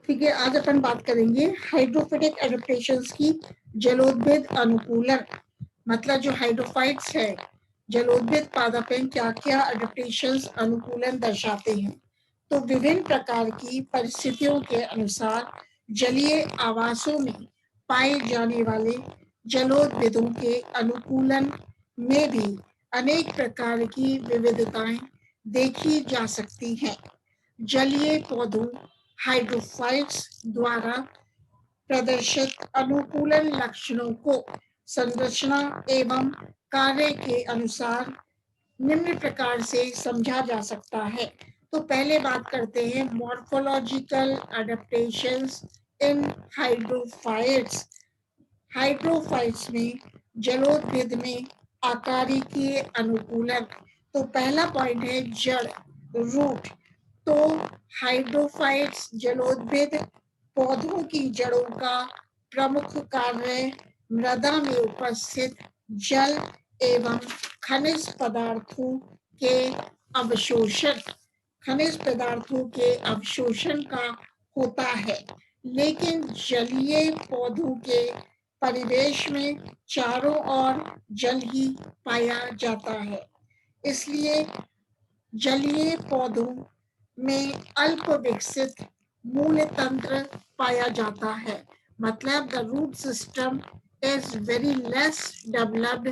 ठीक है, आज अपन बात करेंगे हाइड्रोफिटिक एडेप्टेशंस की। जलोदभिद अनुकूलन मतलब जो हाइड्रोफाइट्स है, जलोदभिद पादप में क्या क्या एडेप्टेशंस अनुकूलन दर्शाते हैं। तो विभिन्न प्रकार की परिस्थितियों के अनुसार जलीय आवासों में पाए जाने वाले जलोदभिदों के अनुकूलन में भी अनेक प्रकार की विविधताएं देखी जा सकती हैं। जलीय पौधों हाइड्रोफाइट्स द्वारा प्रदर्शित अनुकूलन लक्षणों को संरचना एवं कार्य के अनुसार निम्न प्रकार से समझा जा सकता है। तो पहले बात करते हैं मॉर्फोलॉजिकल एडेप्टेशंस इन हाइड्रोफाइट्स। हाइड्रोफाइट्स में जलोदभिद में आकारिकीय अनुकूलन। तो पहला पॉइंट है जड़, रूट। तो हाइड्रोफाइट्स जलोदभिद पौधों की जड़ों का प्रमुख कार्य मृदा में उपस्थित जल एवं खनिज पदार्थों के अवशोषण का होता है। लेकिन जलीय पौधों के परिवेश में चारों ओर जल ही पाया जाता है, इसलिए जलीय पौधों में अल्प विकसित मूल तंत्र पाया जाता है। मतलब the root system is very less developed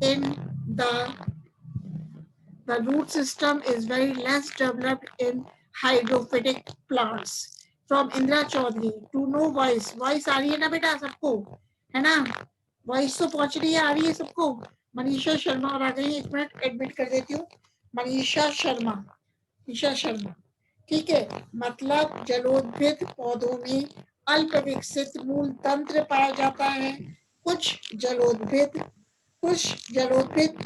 in the root system is very less developed in hydrophytic plants. From Indra Chaudhary, to know voice आ रही है ना बेटा सबको, है ना? वॉइस तो पहुंच रही है, आ रही है सबको। मनीषा शर्मा और आ गई, एक मिनट एडमिट कर देती हूँ। मनीषा शर्मा, ठीक है। मतलब जलोदभिद पौधों में अल्प विकसित मूल तंत्र पाया जाता है। कुछ जलोदभिद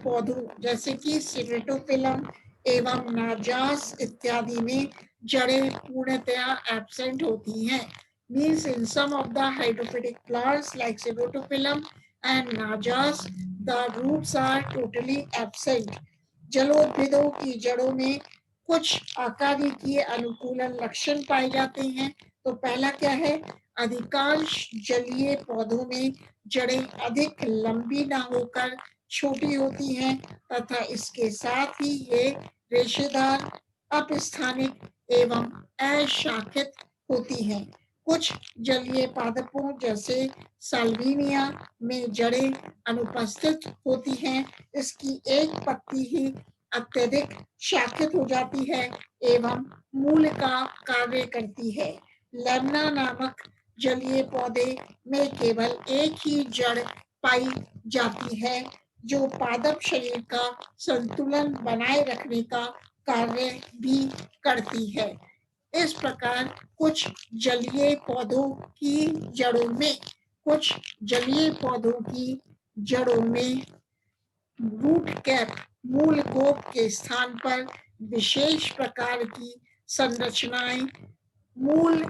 पौधों जैसे कि सिरेटोफिलम एवं नाजास इत्यादि में जड़ें पूर्णतया एब्सेंट होती हैं। Means in some of the hydrophytic plants like Pseudophyllum and Najas, the roots are totally absent. जलोदभिदों की जड़ों में कुछ आकारिकीय अनुकूलन लक्षण पाए जाते हैं। तो पहला क्या है, अधिकांश जलीय पौधों में जड़ें अधिक लंबी ना होकर छोटी होती हैं तथा इसके साथ ही ये रेशेदार, अपस्थानिक एवं अशाखित होती हैं। कुछ जलीय पादपों जैसे साल्विनिया में जड़ें अनुपस्थित होती हैं। इसकी एक पत्ती ही अत्यधिक शाखित हो जाती है एवं मूल का कार्य करती है। लेमना नामक जलीय पौधे में केवल एक ही जड़ पाई जाती है जो पादप शरीर का संतुलन बनाए रखने का कार्य भी करती है। इस प्रकार कुछ जलीय पौधों की जड़ों में रूट कैप, मूल गोप के स्थान पर विशेष प्रकार की संरचनाएं, मूल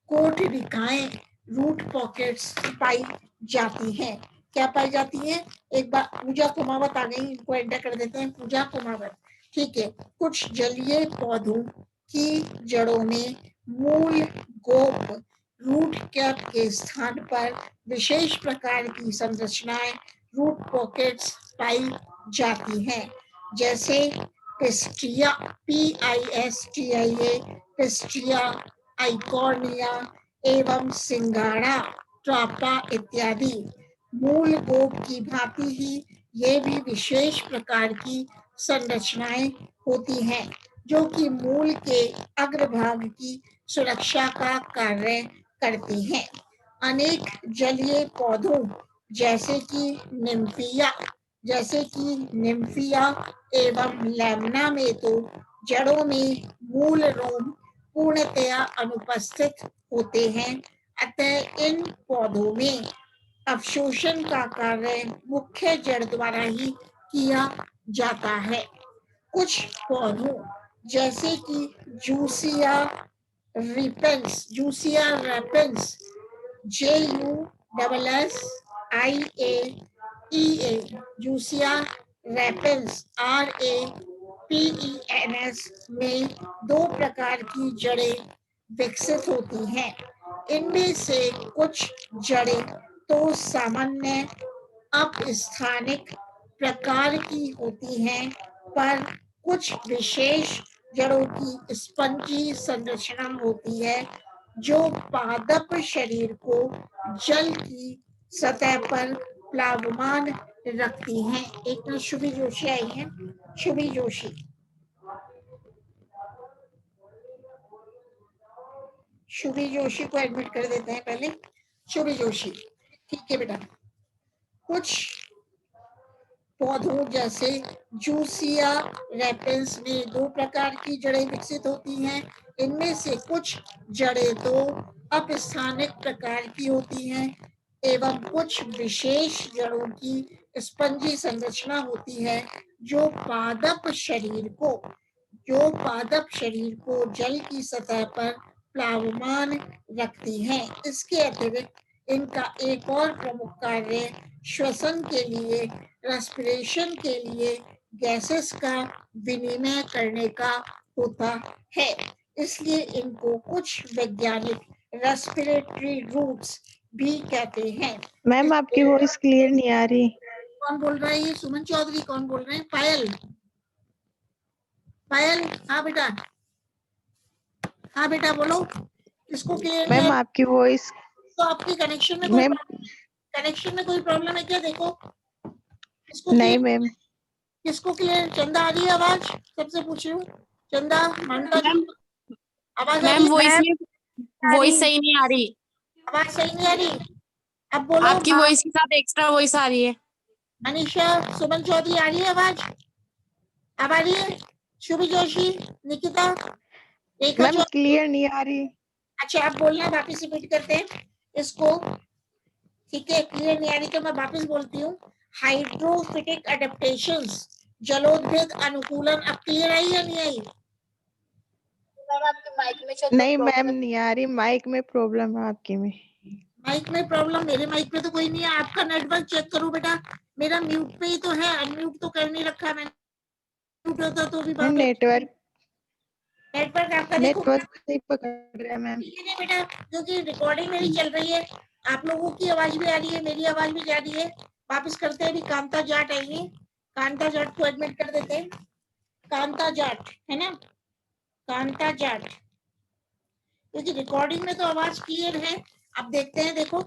कोठरिकाएं, रूट पॉकेट्स पाई जाती हैं। क्या पाई जाती है? एक बार पूजा कुमावत आ गई, इनको एंटर कर देते हैं। पूजा कुमावत, ठीक है। कुछ जलीय पौधों की जड़ों में मूल गोप, रूट कैप के स्थान पर विशेष प्रकार की संरचनाएं, रूट पॉकेट्स पाई जाती हैं। जैसे पिस्टिया, PISTIA, पिस्टिया, आइकॉर्निया एवं सिंगाड़ा, ट्रापा इत्यादि। मूल गोप की भांति ही ये भी विशेष प्रकार की संरचनाएं होती हैं जो कि मूल के अग्रभाग की सुरक्षा का कार्य करती हैं। अनेक जलीय पौधों जैसे कि निम्फिया एवं लैमना में तो जड़ों में मूल रोम पूर्णतया अनुपस्थित होते हैं। अतः इन पौधों में अवशोषण का कार्य मुख्य जड़ द्वारा ही किया जाता है। कुछ पौधों जैसे कि जूसिया रेपेंस, JUSSIAEA, जूसिया रेपेंस, RAPENS में दो प्रकार की जड़ें विकसित होती हैं। इनमें से कुछ जड़ें तो सामान्य अपस्थानिक प्रकार की होती हैं, पर कुछ विशेष जड़ों की स्पंजी संरचना होती है जो पादप शरीर को जल की सतह पर प्लावमान रखती हैं। एक मिनट, शुभी जोशी आई हैं। शुभी जोशी, शुभी जोशी को एडमिट कर देते हैं पहले। शुभी जोशी, ठीक है बेटा। कुछ पौधों जैसे जूसिया रेपेंस में दो प्रकार की जड़ें विकसित होती हैं। इनमें से कुछ जड़ें तो अपस्थानिक प्रकार की होती हैं एवं कुछ विशेष जड़ों की स्पंजी संरचना होती है जो पादप शरीर को जल की सतह पर प्लावमान रखती हैं। इसके अतिरिक्त इनका एक और प्रमुख कार्य श्वसन के लिए, रेस्पिरेशन के लिए गैसेस का विनिमय करने का होता है। इसलिए इनको कुछ वैज्ञानिक रेस्पिरेटरी रूट्स भी कहते हैं। मैम आपकी वॉइस क्लियर नहीं आ रही। कौन बोल रहा है? ये सुमन चौधरी। कौन बोल रहे हैं? पायल। पायल, हाँ बेटा, हाँ बेटा बोलो। किसको क्लियर नहीं मैम है? आपकी वॉइस तो आपकी कनेक्शन में मैम कोई प्रॉब्लम है क्या? देखो किसको नहीं क्लियर, मैम किसको क्लियर? चंदा आ रही है आवाज? सबसे पूछ रही हूँ। चंदा, ममता जी, आवाज आ रही मैम है? वॉइस सही नहीं आ रही। आवाज सही नहीं आ रही। अब बोलो। आपकी वॉइस के साथ एक्स्ट्रा वॉइस आ रही है। अनिशा, सुमन चौधरी, आ रही है आवाज? अब आ रही है? शुभी जोशी, निकिता, रेखा मैम चौधरी। क्लियर नहीं आ रही। अच्छा, आप बोलना, वापिस रिपीट करते हैं इसको। ठीक है, क्लियर नहीं आ रही तो मैं वापस बोलती हूँ। हाइड्रोफिटिक एडेप्टेशंस, जलोदभिद अनुकूलन। अब क्लियर आई या नहीं आई? नहीं मैम नहीं आ रही, माइक में प्रॉब्लम है आपकी में। माइक में प्रॉब्लम? मेरे माइक पे तो कोई नहीं है। आपका नेटवर्क चेक करो बेटा। मेरा म्यूट पे ही तो है, अनम्यूट तो कर नहीं रखा मैंने। म्यूट होता तो भी मैम बात होती। नेटवर्क आपका देखो। नेटवर्क नहीं पकड़ रहा है मैम। ठीक है बेटा, क्योंकि रिकॉर्डिंग मेरी चल रही है। आप लोगों की आवाज भी आ रही है, मेरी आवाज भी जा रही है। वापस करते हैं। अभी कांता जाट आएंगे, कांता जाट को एडमिट कर देते हैं। कांता जाट है ना, कांता जाट, क्योंकि रिकॉर्डिंग में तो आवाज क्लियर है। अब देखते हैं, देखो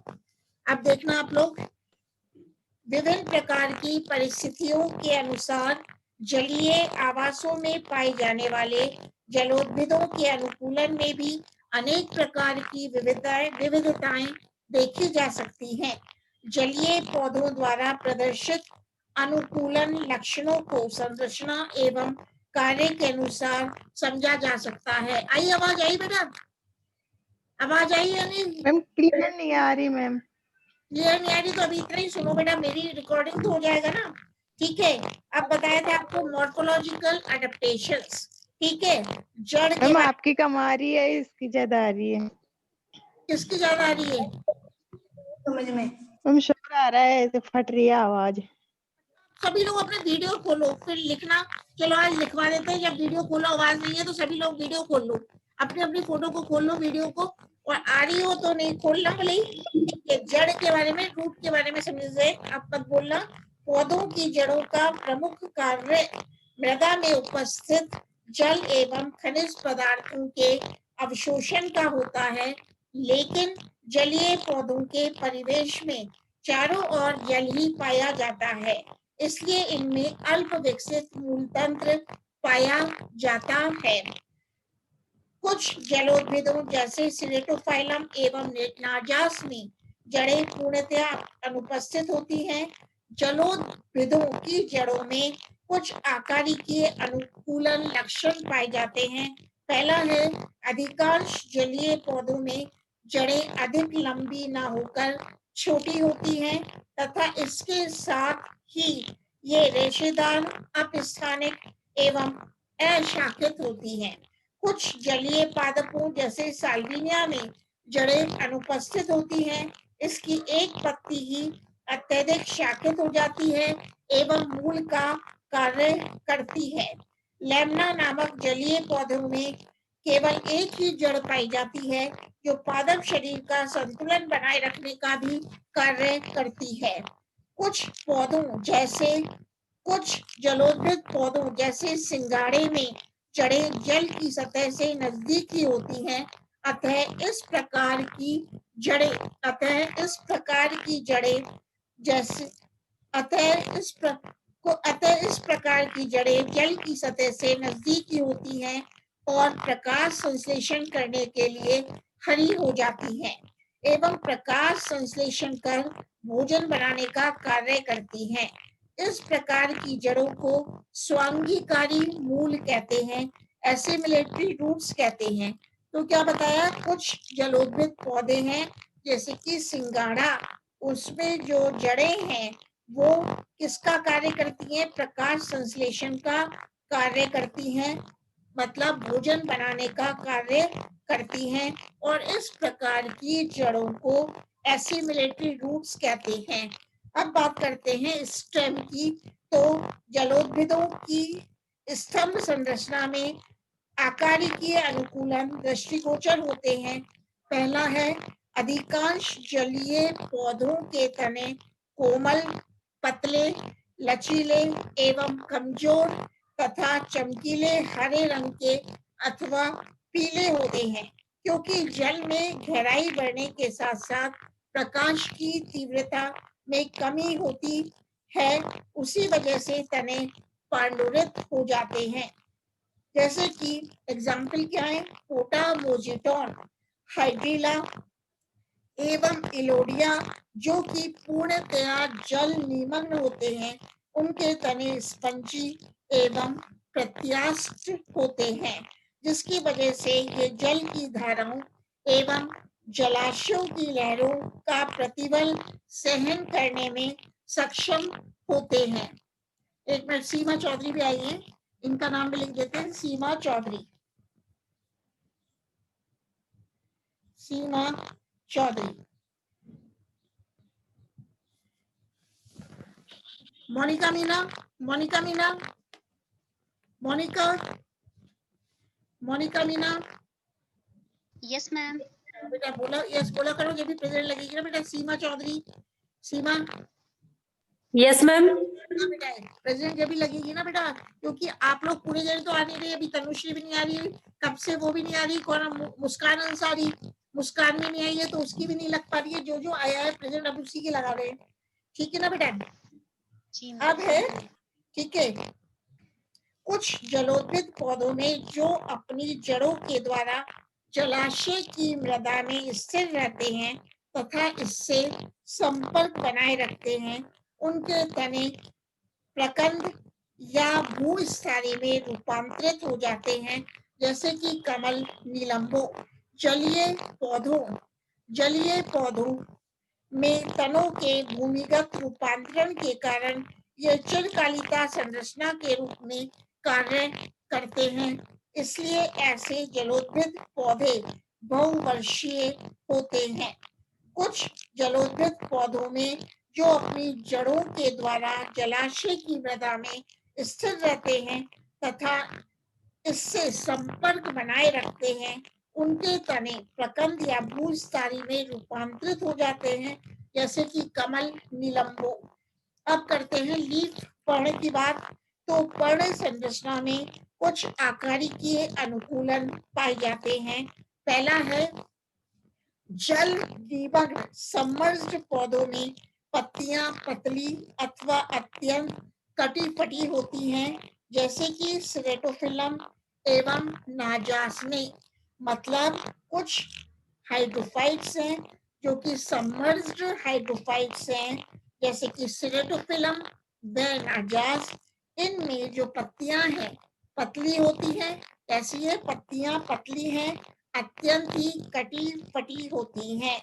अब देखना आप लोग। विभिन्न प्रकार की परिस्थितियों के अनुसार जलीय आवासों में पाए जाने वाले जलोद्भिदों के अनुकूलन में भी अनेक प्रकार की विविधताएं देखी जा सकती हैं। जलीय पौधों द्वारा प्रदर्शित अनुकूलन लक्षणों को संरचना एवं कार्य के अनुसार समझा जा सकता है। आई आवाज? आई बेटा? आवाज आई या नहीं? मैम क्लियर नहीं आ रही मैम। क्लियर नहीं आ रही तो अभी इतना ही सुनो बेटा, मेरी रिकॉर्डिंग तो हो जाएगा ना। ठीक है, अब बताया था आपको मॉर्फोलॉजिकल एडेप्टेशंस। ठीक है, जड़ के मैम बारे। आपकी कम आ रही है, इसकी ज्यादा आ रही है। किसकी ज्यादा आ रही है? समझ में। मैम शोर आ रहा है, फट रही है आवाज। सभी लोग अपने वीडियो खोलो, फिर लिखना। चलो आज लिखवा देते हैं। जब वीडियो खोलो, आवाज नहीं है तो सभी लोग वीडियो खोल लो, अपने अपनी फोटो को खोल लो, वीडियो को। और आ रही हो तो नहीं खोलना भले ही। जड़ के बारे में, रूट के बारे में समझे आप मत बोलना। पौधों की जड़ों का प्रमुख कार्य मृदा में उपस्थित जल एवं खनिज पदार्थों के अवशोषण का होता है, लेकिन जलीय पौधों के परिवेश में चारों ओर जल ही पाया जाता है, इसलिए इनमें अल्प विकसित मूल तंत्र पाया जाता है। कुछ जलोद्भिदों जैसे सिनेटोफाइलम एवं नाजास में जड़ें पूर्णतया अनुपस्थित होती हैं। जलोद्भिदों की जड़ों में कुछ आकारिकीय अनुकूलन लक्षण पाए जाते हैं। पहला है, अधिकांश जलीय पौधों में जड़ें अधिक लंबी न होकर छोटी होती हैं तथा इसके साथ ही ये रेशेदार, अपस्थानिक एवं अशाखित होती हैं। कुछ जलीय पादपों जैसे साल्विनिया में जड़ें अनुपस्थित होती हैं। इसकी एक पत्ती ही अत्यधिक शाखित हो जाती है एवं मूल का कार्य करती है। लेमना नामक जलीय पौधों में केवल एक ही जड़ पाई जाती है जो पादप शरीर का संतुलन बनाए रखने का भी कार्य करती है। कुछ जलोदृत पौधों जैसे सिंगाड़े में जड़ें जल की सतह से नजदीक ही होती हैं। अतः इस प्रकार की जड़ें जैसे अतः इस प्रकार की जड़ें जल की सतह से नजदीक ही होती हैं और प्रकाश संश्लेषण करने के लिए हरी हो जाती हैं एवं प्रकाश संश्लेषण कर भोजन बनाने का कार्य करती हैं। इस प्रकार की जड़ों को स्वांगीकारी मूल कहते हैं, एसिमिलेटरी रूट्स कहते हैं। तो क्या बताया, कुछ जलोदृत पौधे हैं जैसे कि सिंगाड़ा, उसमें जो जड़ें हैं वो किसका कार्य करती हैं, प्रकाश संश्लेषण का कार्य करती हैं, मतलब भोजन बनाने का कार्य करती हैं। और इस प्रकार की जड़ों को एसिमिलेटरी रूट्स कहते हैं। अब बात करते हैं स्टेम की। तो जलोद्भिदों की स्तंभ संरचना में आकारिकीय अनुकूलन दृष्टिगोचर होते हैं। पहला है, अधिकांश जलीय पौधों के तने कोमल, पतले, लचीले एवं कमजोर तथा चमकीले हरे रंग के अथवा पीले होते हैं। क्योंकि जल में गहराई बढ़ने के साथ साथ प्रकाश की तीव्रता में कमी होती है, उसी वजह से तने पांडुरित हो जाते हैं। जैसे कि एग्जाम्पल क्या है, पोटामोजिटॉन, हाइड्रिला एवं इलोडिया जो कि पूर्णतया जल निमग्न होते हैं, उनके तने स्पंजी एवं प्रत्यास्थ होते हैं, जिसकी वजह से ये जल की धाराओं एवं जलाशयों की लहरों का प्रतिबल सहन करने में सक्षम होते हैं। एक मिनट, सीमा चौधरी भी आई है, इनका नाम भी लिख देते हैं, सीमा चौधरी। सीमा चौधरी, मोनिका मीना, मोनिका मीना, मोनिका, मोनिका मीना। Yes ma'am. बेटा बोला, यस बोला करो, जब भी प्रेजेंट लगेगी ना बेटा। सीमा चौधरी, सीमा, यस मैम। हाँ बेटा, प्रेजेंट जब भी लगेगी ना बेटा, क्योंकि आप लोग पूरे जने तो आ नहीं रही, अभी तनुश्री भी नहीं आ रही, कब से वो भी नहीं आ रही, कौन, मुस्कान अंसारी, मुस्कान भी नहीं आई है तो उसकी भी नहीं लग पा रही है। जो जो आया है प्रेजेंट अब उसी की लगा रहे हैं, ठीक है ना बेटा। अब है, ठीक है, कुछ जलोदृत पौधों में जो अपनी जड़ों के द्वारा जलाशय की मृदा में स्थिर रहते हैं तथा इससे संपर्क बनाए रखते हैं, उनके तने प्रकंद या भूस्थानी में रूपांतरित हो जाते हैं। जैसे कि कमल, नीलंबो। जलीय पौधों में तनों के भूमिगत रूपांतरण के कारण यह चिरकालिता संरचना के रूप में कार्य करते हैं। इसलिए ऐसे जलोदृत पौधे बहुवर्षीय होते हैं। कुछ जलोदृत पौधों में जो अपनी जड़ों के द्वारा जलाशय की मृदा में स्थिर रहते हैं तथा इससे संपर्क बनाए रखते हैं, उनके तने प्रकंद या भूस्थानी में रूपांतरित हो जाते हैं, जैसे कि कमल, नीलंबो। अब करते हैं लीफ पर्ण की बात। तो पर्ण संरचना में कुछ आकारिकीय अनुकूलन पाए जाते हैं। पहला है, जल निमग्न सबमर्ज्ड पौधों में पत्तियां पतली अथवा अत्यंत कटी-फटी होती हैं, जैसे कि स्टेरोफिलम एवं नाजासने। मतलब कुछ हाइड्रोफाइट्स हैं जो कि सबमर्ज्ड हाइड्रोफाइट्स हैं, जैसे कि स्टेरोफिलम व नाजास। इनमें जो पत्तियां हैं पतली होती हैं, कैसी है, पत्तियां पतली हैं, अत्यंत ही कटी फटी होती हैं।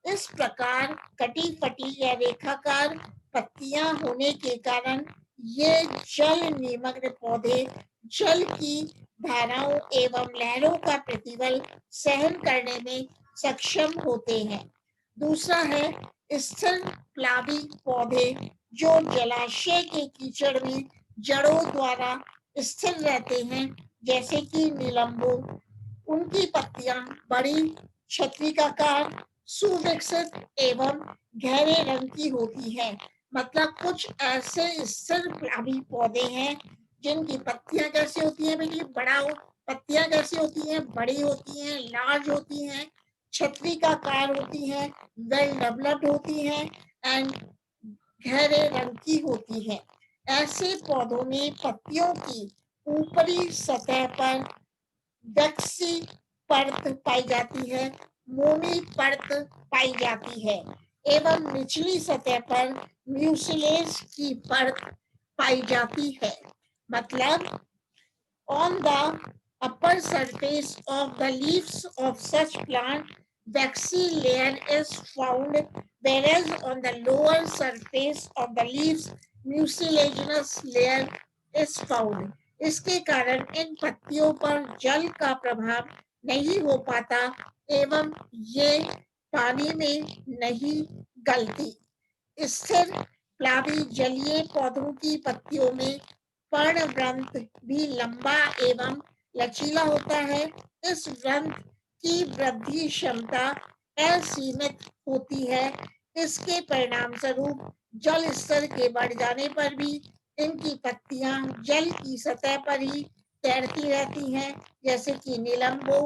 इस प्रकार कटी फटी या रेखाकार पत्तियां होने के कारण ये जल निमग्न पौधे जल की धाराओं एवं लहरों का प्रतिबल सहन करने में सक्षम होते हैं। दूसरा है, स्थिर प्लावी पौधे जो जलाशय के कीचड़ में जड़ों द्वारा स्थिर रहते हैं, जैसे कि नीलंबो, उनकी पत्तियां बड़ी, छत्रिकाकार, सुविकसित एवं गहरे रंग की होती है। मतलब कुछ ऐसे स्थिरप्लावी पौधे हैं जिनकी पत्तियां कैसी होती हैं बेटी, पत्तियां कैसी होती हैं, बड़ी होती हैं, लार्ज होती हैं, छत्रिकाकार होती हैं, वेल डेवलप्ड होती हैं एंड गहरे रंग की होती है। ऐसे पौधों में पत्तियों की ऊपरी सतह पर वैक्सी परत पाई जाती है, मोमी परत पाई जाती है एवं निचली सतह पर म्यूसिलेज की परत पाई जाती है। मतलब on the upper surface of the leaves of such plant waxy layer is found, whereas on the lower surface of the leaves mucilaginous layer is found. इसके कारण इन पत्तियों पर जल का प्रभाव नहीं हो पाता एवं ये पानी में नहीं गलती। स्थिर प्लावी जलीय पौधों की पत्तियों में पर्णवृंत भी लंबा एवं लचीला होता है। इस वृंत की वृद्धि क्षमता असीमित होती है। इसके परिणाम स्वरूप जल स्तर के बढ़ जाने पर भी इनकी पत्तियां जल की सतह पर ही तैरती रहती हैं, जैसे कि नीलंबो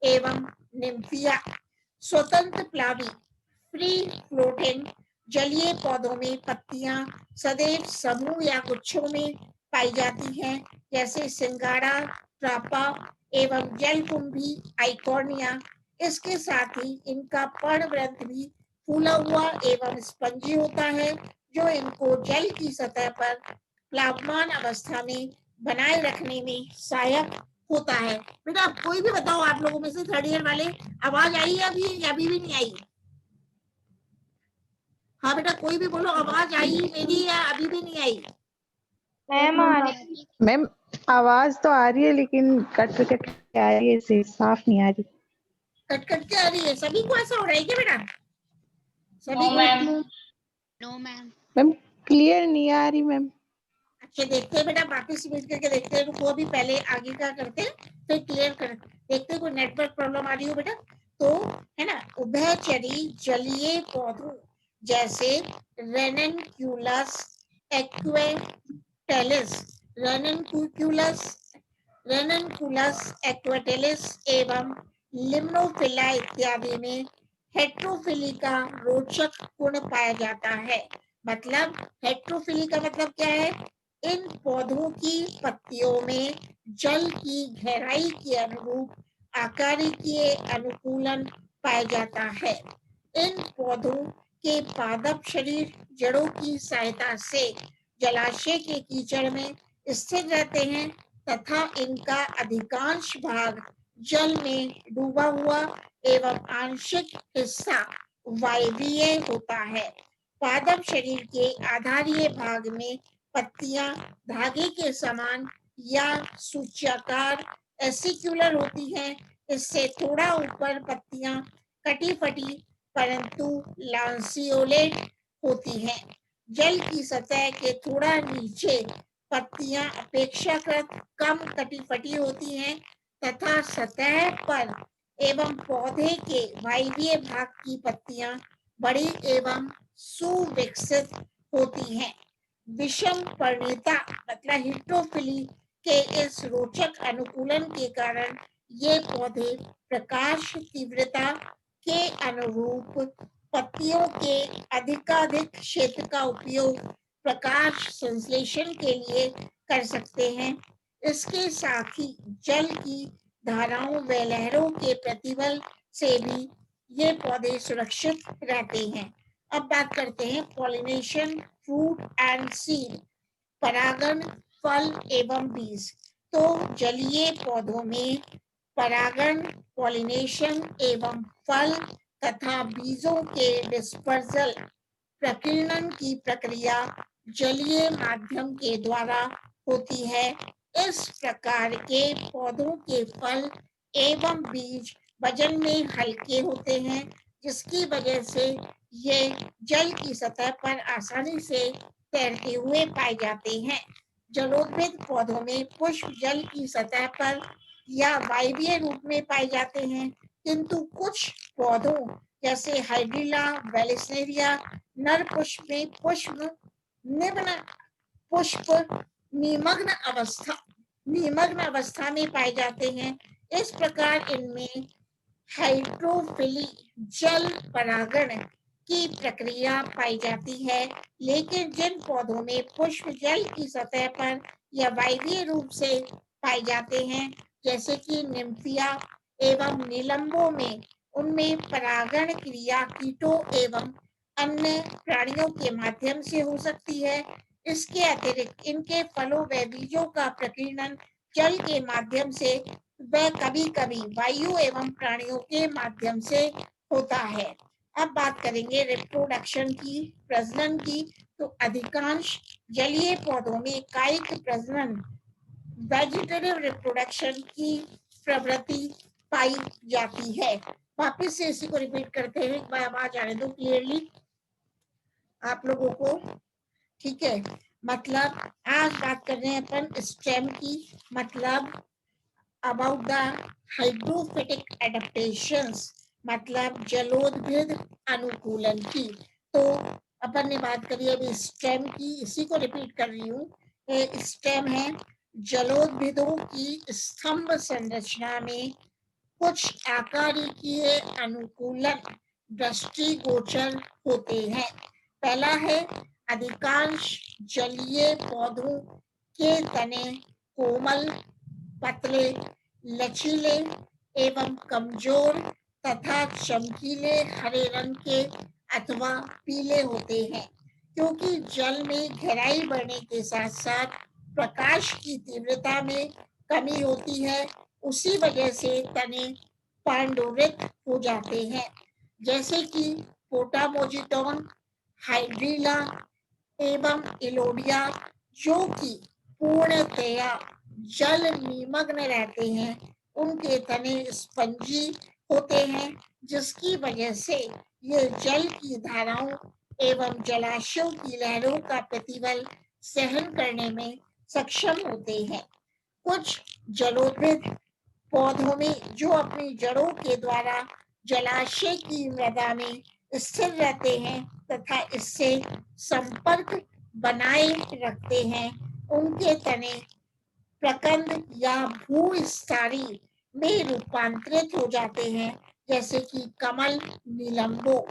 एवं निम्फिया। स्वतंत्र प्लावी फ्री फ्लोटिंग जलीय पौधों में पत्तियां सदैव समूह या गुच्छों में पाई जाती हैं, जैसे सिंगाड़ा, ट्रापा एवं जलकुंभी आइकोर्निया। इसके साथ ही इनका पर्णवृंत भी फूला हुआ एवं स्पंजी होता है, जो इनको जल की सतह पर प्लावमान अवस्था में बनाए रखने में सहायक होता है। बेटा आप कोई भी बताओ, आप लोगों में से थर्ड ईयर वाले, आवाज आई है अभी या अभी भी नहीं आई? हाँ बेटा कोई भी बोलो, आवाज आई मेरी या अभी भी नहीं आई? मैम आवाज तो आ रही है लेकिन कट कट के आ रही है, इसे साफ नहीं आ रही। कट कट के आ रही है? सभी को ऐसा हो रहा है क्या बेटा? सभी को? No, ma'am. मैम क्लियर नहीं आ रही मैम। अच्छा देखते हैं बेटा, वापिस मिल करके देखते हैं। रुको अभी पहले आगे का करते हैं फिर क्लियर कर देखते हैं कोई नेटवर्क प्रॉब्लम आ रही हो बेटा तो, है ना। उभयचरी जलीय पौधों जैसे रेननक्यूलस एक्वेटेलिस, रेननक्यूलस एक्वेटेलिस एवं लिम्नोफिला इत्यादि में हेट्रोफिली का रोचक गुण पाया जाता है। मतलब हेट्रोफिली का मतलब क्या है? इन पौधों की पत्तियों में जल की गहराई के अनुरूप आकारिकीय अनुकूलन पाया जाता है। इन पौधों के पादप शरीर जड़ों की सहायता से जलाशय के कीचड़ में स्थिर रहते हैं तथा इनका अधिकांश भाग जल में डूबा हुआ एवं आंशिक हिस्सा वायवीय होता है। पादप शरीर के आधारीय भाग में पत्तियां धागे के समान या सूच्याकार एसिक्युलर होती हैं। इससे थोड़ा ऊपर पत्तियां कटी फटी परंतु लांसियोलेट होती हैं। जल की सतह के थोड़ा नीचे पत्तियां अपेक्षाकृत कम कटी फटी होती हैं तथा सतह पर एवं पौधे के वायवीय भाग की पत्तियां बड़ी एवं सुविकसित होती हैं। विषम पर्णिता मतलब हिट्रोफिली के इस रोचक अनुकूलन के कारण ये पौधे प्रकाश तीव्रता के अनुरूप पत्तियों के अधिकाधिक क्षेत्र का उपयोग प्रकाश संश्लेषण के लिए कर सकते हैं। इसके साथ ही जल की धाराओं व लहरों के प्रतिबल से भी ये पौधे सुरक्षित रहते हैं। अब बात करते हैं पॉलिनेशन, फ्रूट एंड सीड, परागण, फल एवं बीज। तो जलीय पौधों में परागण, पॉलिनेशन एवं फल तथा बीजों के डिस्पर्सल प्रकीर्णन की प्रक्रिया जलीय माध्यम के द्वारा होती है। इस प्रकार के पौधों के फल एवं बीज वजन में हल्के होते हैं, जिसकी वजह से ये जल की सतह पर आसानी से तैरते हुए पाए जाते हैं। जलोद्भिद पौधों में पुष्प जल की सतह पर या वायवीय रूप में पाए जाते हैं, किंतु कुछ पौधों जैसे हाइड्रिला वेलिस्नेरिया नर पुष्प में पुष्प निमग्न अवस्था में पाए जाते हैं। इस प्रकार इनमें हाइड्रोफिली जल परागण की प्रक्रिया पाई जाती है, लेकिन जिन पौधों में पुष्प जल की सतह पर या वायवीय रूप से पाए जाते हैं, जैसे कि निम्फिया एवं नीलंबों में, उनमें परागण क्रिया कीटों एवं अन्य प्राणियों के माध्यम से हो सकती है। इसके अतिरिक्त इनके फलों व बीजों का प्रकीर्णन जल के माध्यम से व कभी-कभी वायु एवं प्राणियों के माध्यम से होता है। अब बात करेंगे रिप्रोडक्शन की, प्रजनन की। तो अधिकांश जलीय पौधों में कायिक प्रजनन वेजिटेटिव रिप्रोडक्शन की प्रवृत्ति पाई जाती है। वापस से इसी को रिपीट करते हैं, एक बार आवाज आने दो क्लियरली आप लोगों को, ठीक है। मतलब आज बात कर रहे हैं अपन स्टेम की, मतलब अबाउट द हाइड्रोफिटिक एडेप्टेशंस, मतलब जलोदभिद अनुकूलन की। तो अपन ने बात करी अभी स्टेम की, इसी को रिपीट कर रही हूँ। स्टेम है जलोदभिदों की स्तंभ संरचना में कुछ आकारिकीय अनुकूलन दृष्टिगोचर होते हैं। पहला है अधिकांश जलीय पौधों के तने कोमल, पतले, लचीले एवं कमजोर तथा चमकीले हरे रंग के अथवा पीले होते हैं। क्योंकि जल में गहराई बढ़ने के साथ साथ प्रकाश की तीव्रता में कमी होती है, उसी वजह से तने पांडुरित हो जाते हैं, जैसे कि पोटामोजिटोन, हाइड्रिला एवं इलोडिया, जो कि पूर्णतया जल निमग्न रहते हैं। उनके तने स्पंजी होते हैं, जिसकी वजह से ये जल की धाराओं एवं जलाशयों की लहरों का प्रतिबल सहन करने में सक्षम होते हैं। कुछ जलोदभिद पौधों में जो अपनी जड़ों के द्वारा जलाशय की मृदा में स्थिर रहते हैं तथा इससे संपर्क बनाए रखते हैं, उनके तने प्रकंद या भूस्थारी में रूपांतरित हो जाते हैं, जैसे कि कमल, नीलंबो।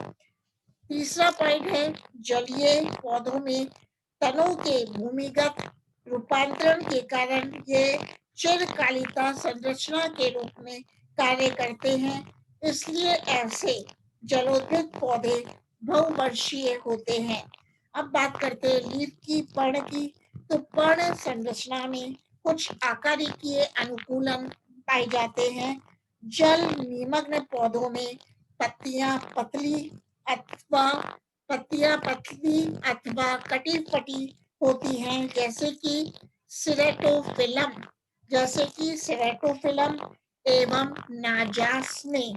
तीसरा पॉइंट है जलीय पौधों में तनों के भूमिगत रूपांतरण के कारण ये चिरकालिता संरचना के रूप में कार्य करते हैं, इसलिए ऐसे जलोदभिद पौधे बहुवर्षीय होते हैं। अब बात करते हैं लीफ की, पर्ण की। तो पर्ण संरचना में कुछ आकारिकीय अनुकूलन पाए जाते हैं। जल निमग्न पौधों में पत्तियां पतली अथवा कटी-फटी होती हैं, जैसे कि सिरेटोफिलम एवं नाजास में।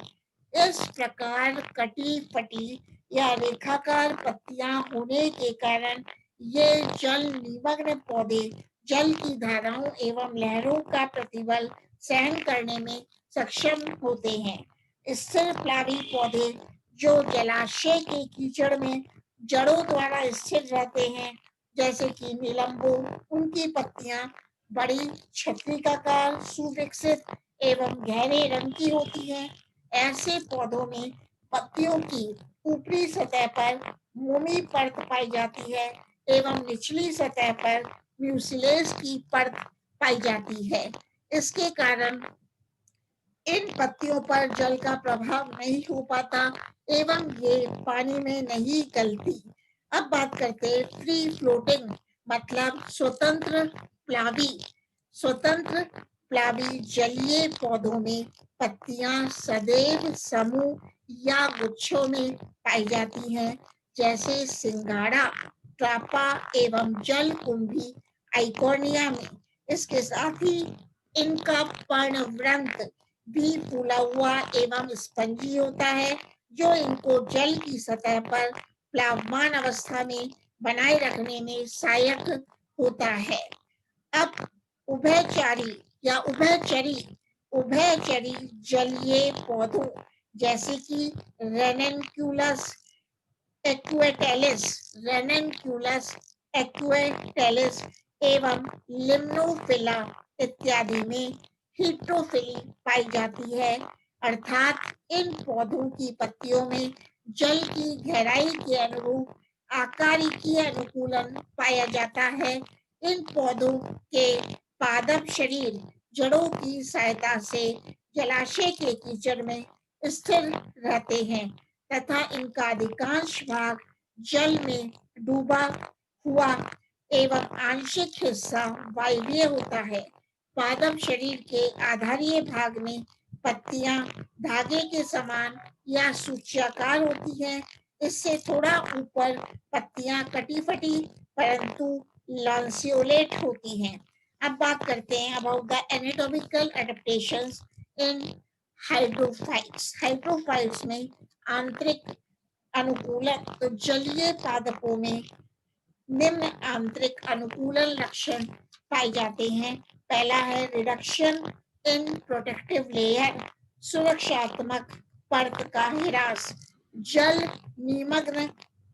इस प्रकार कटी-फटी या रेखाकार पत्तियां होने के कारण ये जल निमग्न पौधे जल की धाराओं एवं लहरों का प्रतिबल सहन करने में सक्षम होते हैं। स्थिर प्लावी पौधे जो जलाशय के कीचड़ में जड़ों द्वारा स्थिर रहते हैं, जैसे कि नीलंबो, उनकी पत्तियां बड़ी छत्रिकाकार, सुविकसित एवं गहरे रंग की होती हैं। ऐसे पौधों में पत्तियों की ऊपरी सतह पर मोमी परत पाई जाती है एवं निचली सतह पर म्यूसिलेज की परत पाई जाती है। इसके कारण इन पत्तियों पर जल का प्रभाव नहीं हो पाता एवं ये पानी में नहीं गलती। अब बात करते हैं फ्री फ्लोटिंग, मतलब स्वतंत्र प्लावी जलीय पौधों में पत्तियां सदैव समूह या गुच्छों में पाई जाती हैं, जैसे सिंगाड़ा, ट्रापा एवं जल कुंभी आइकोनिया में। इसके साथ ही इनका पर्णवृंत भी फूला हुआ एवं स्पंजी होता है, जो इनको जल की सतह पर प्लावमान अवस्था में बनाए रखने में सहायक होता है। अब उभयचरी उभयचरी जलीय पौधों जैसे कि रेननक्यूलस एक्वेटेलिस एवं लिम्नोफिला इत्यादि में हीट्रोफिली पाई जाती है, अर्थात इन पौधों की पत्तियों में जल की गहराई के अनुरूप आकारिकीय अनुकूलन पाया जाता है। इन पौधों के पादप शरीर जड़ों की सहायता से जलाशय के कीचड़ में स्थिर रहते हैं तथा इनका अधिकांश भाग जल में डूबा हुआ एवं आंशिक हिस्सा वायवीय होता है। पादप शरीर के आधारीय भाग में पत्तियां धागे के समान या सूच्याकार होती हैं। इससे थोड़ा ऊपर पत्तियां कटी फटी परंतु लॉन्सियोलेट होती हैं। अब बात करते हैं about the anatomical adaptations in hydrophytes. Hydrophytes में आंतरिक अनुकूलन, तो जलीय पादपों में निम्न आंतरिक अनुकूलन लक्षण पाए जाते हैं। पहला है रिडक्शन इन प्रोटेक्टिव लेयर, सुरक्षात्मक परत का ह्रास। जल निमग्न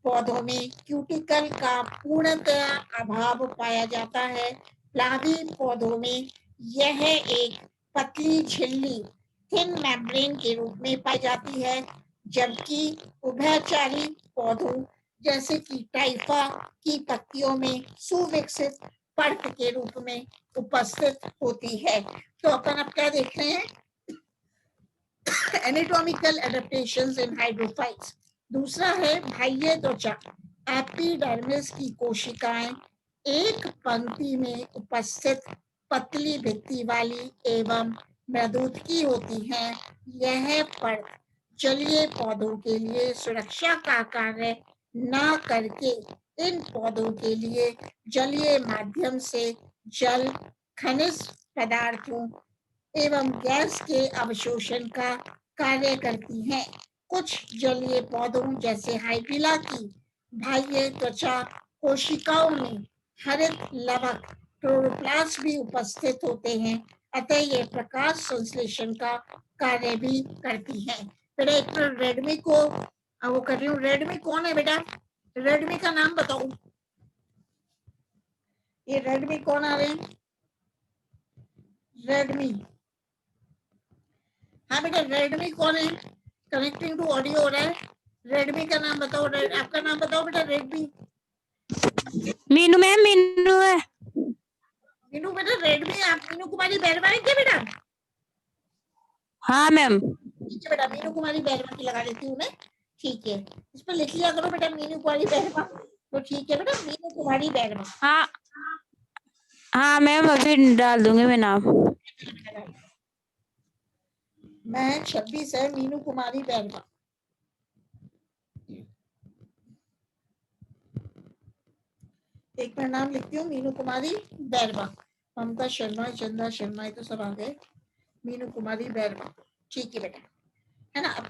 पौधों में क्यूटिकल का पूर्णतया अभाव पाया जाता है। प्लावी पौधों में यह एक पतली झिल्ली थिन मेम्ब्रेन के रूप में पाई जाती है, जबकि उभयचारी पौधों जैसे कि टाइफा की पत्तियों में सुविकसित परत के रूप में उपस्थित होती है। तो अपन अब क्या देख रहे हैं, एनाटॉमिकल एडेप्टेशंस इन हाइड्रोफाइट्स। दूसरा है बाह्य त्वचा। एपिडर्मिस की कोशिकाएं एक पंक्ति में उपस्थित पतली भित्ति वाली एवं मृदुत्की होती हैं। यह परत जलीय पौधों के लिए सुरक्षा का कार्य न करके इन पौधों के लिए जलीय माध्यम से जल, खनिज पदार्थों एवं गैस के अवशोषण का कार्य करती हैं। कुछ जलीय पौधों जैसे हाइड्रिला की बाह्य त्वचा कोशिकाओं में हरित लवक क्लोरोप्लास्ट भी उपस्थित होते हैं, अतः ये प्रकाश संश्लेषण का कार्य भी करती हैं। बेटा एक तो रेडमी को वो कर रही हूँ। रेडमी कौन है बेटा? रेडमी का नाम बताओ। ये रेडमी कौन आ रहे हैं? रेडमी, हाँ बेटा रेडमी कौन है? कनेक्टिंग टू ऑडियो हो रहा है। रेडमी का नाम बताओ। आपका नाम बताओ बेटा। रेडमी मीनू मैम, मीनू है। मीनू बेटा रेडमी, आप मीनू कुमारी बैरवा है क्या बेटा? हाँ मैम। ठीक है बेटा, मीनू कुमारी बैरवा की लगा देती हूँ मैं। ठीक है, इस पर लिख लिया करो बेटा मीनू कुमारी बैरवा। तो ठीक है बेटा, मीनू कुमारी बैरवा। हाँ हाँ मैम, अभी डाल दूंगी मैं नाम। मैं 26 है, मीनू कुमारी बैरवा। एक मैं नाम लिखती हूँ, मीनू कुमारी बैरवा। ममता शर्मा, चंदा शर्मा, ये तो सब आ गए। मीनू कुमारी बैरवा, ठीक है बेटा, है ना। अब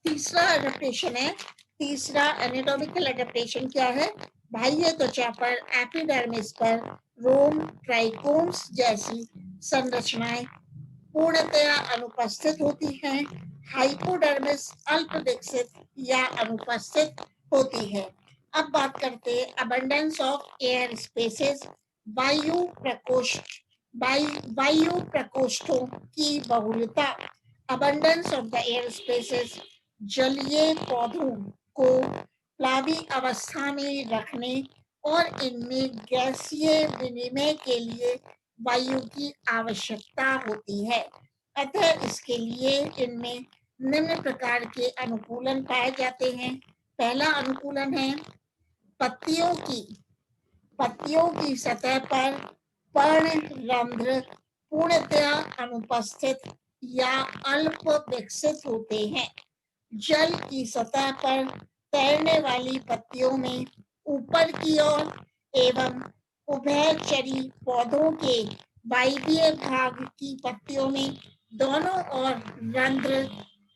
तीसरा एडेप्टेशन है। तीसरा एनाटॉमिकल एडेप्टेशन क्या है? बाह्य त्वचा पर एपिडर्मिस पर रोम ट्राइकोम्स जैसी संरचनाएं पूर्णतया अनुपस्थित होती हैं। हाइपोडर्मिस अल्प विकसित या अनुपस्थित होती है। अब बात करते हैं अबंडेंस ऑफ एयर स्पेसेस। वायु प्रकोष्ठों की बहुलता। Abundance of the air spaces जलीय पौधों को प्लावी अवस्था में रखने और इनमें गैसीय विनिमय के लिए वायु की आवश्यकता होती है, अतः इसके लिए इनमें निम्न प्रकार के अनुकूलन पाए जाते हैं। पहला अनुकूलन है पत्तियों की सतह पर पर्णरंध्र पूर्णतया अनुपस्थित या अल्प विकसित होते हैं। जल की सतह पर तैरने वाली पत्तियों में ऊपर की ओर एवं उभयचरी पौधों के वायवीय भाग की पत्तियों में दोनों ओर रंध्र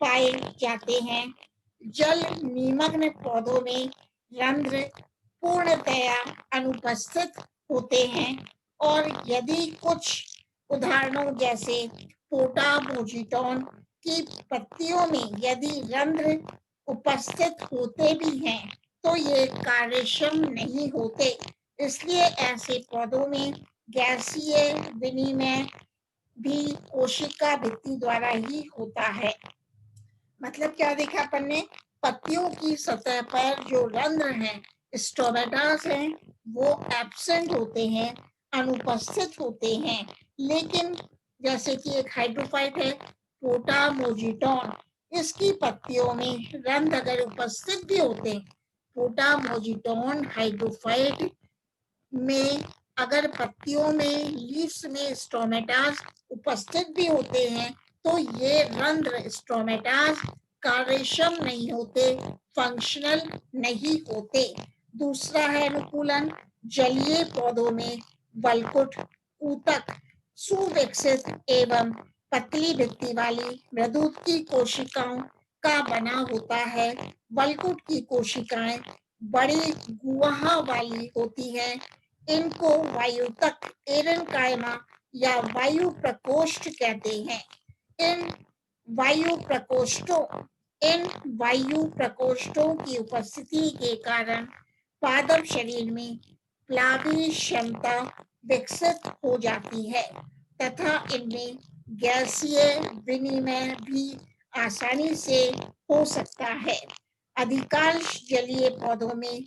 पाए जाते हैं। जल निमग्न पौधों में रंध्र पूर्णतया अनुपस्थित होते हैं और यदि कुछ उदाहरणों जैसे पोटामोजिटॉन की पत्तियों में यदि रंध्र उपस्थित होते भी हैं तो ये कार्यक्षम नहीं होते, इसलिए ऐसे पौधों में गैसीय विनिमय भी कोशिका भित्ति द्वारा ही होता है। मतलब क्या देखा अपन ने, पत्तियों की सतह पर जो रंध्र हैं, स्टोमेटास हैं, वो एब्सेंट होते हैं, अनुपस्थित होते हैं। लेकिन जैसे कि एक हाइड्रोफाइट है पोटामोजिटॉन, इसकी पत्तियों में रंध्र अगर उपस्थित भी होते हैं, पोटामोजिटॉन हाइड्रोफाइट में अगर पत्तियों में लीव्स में स्टोमेटास उपस्थित भी होते हैं तो ये रंध्र स्टोमेटास कार्यक्षम नहीं होते, फंक्शनल नहीं होते। दूसरा है अनुकूलन, जलीय पौधों में वलकुट, ऊतक सुविकसित एवं पतली भित्ति वाली मृदुकी कोशिकाओं का बना होता है। वलकुट की कोशिकाएं बड़ी गुहा वाली होती हैं। इनको वायुतक एरेनकाइमा या वायु प्रकोष्ठ कहते हैं। इन वायु प्रकोष्ठों की उपस्थिति के कारण पादप शरीर में प्लावी क्षमता विकसित हो जाती है तथा इनमें गैसीय विनिमय भी आसानी से हो सकता है। अधिकांश जलीय पौधों में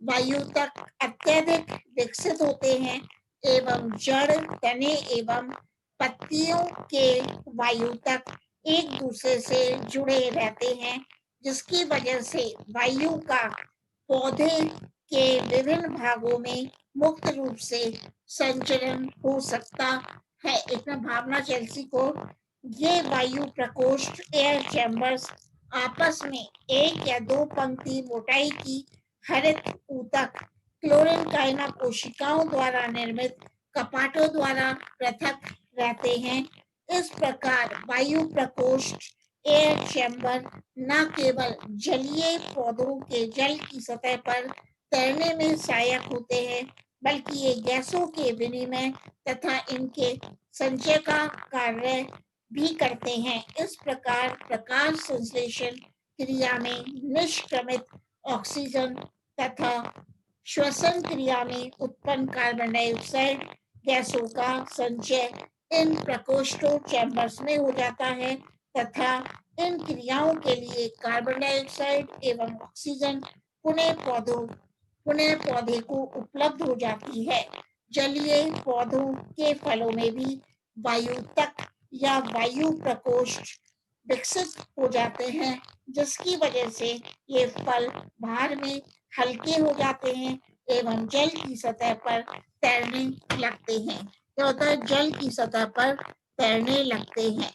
वायुतक अत्यधिक विकसित होते हैं एवं जड़, तने एवं पत्तियों के वायुतक एक दूसरे से जुड़े रहते हैं, जिसकी वजह से वायु का पौधे के विभिन्न भागों में मुक्त रूप से संचरण हो सकता है। इसमें भावना चेल्सी को ये वायु प्रकोष्ठ एयर चैम्बर्स आपस में एक या दो पंक्ति मोटाई की हरित ऊतक क्लोरेनकाइमा कोशिकाओं द्वारा निर्मित कपाटों द्वारा पृथक रहते हैं। इस प्रकार वायु प्रकोष्ठ एयर चैम्बर न केवल जलीय पौधों के जल की सतह पर तैरने में सहायक होते हैं, बल्कि ये गैसों के विनिमय तथा इनके संचय का कार्य भी करते हैं। इस प्रकार प्रकाश संश्लेषण क्रिया में निष्क्रमित ऑक्सीजन तथा श्वसन क्रिया में उत्पन्न कार्बन डाइऑक्साइड गैसों का संचय इन प्रकोष्ठों चैम्बर्स में हो जाता है तथा इन क्रियाओं के लिए कार्बन डाइऑक्साइड एवं ऑक्सीजन पुनः पौधे को उपलब्ध हो जाती है। जलीय पौधों के फलों में भी वायुतक या वायु प्रकोष्ठ विकसित हो जाते हैं, जिसकी वजह से ये फल बाहर में हल्के हो जाते हैं एवं जल की सतह पर तैरने लगते हैं। क्या होता है, जल की सतह पर तैरने लगते हैं।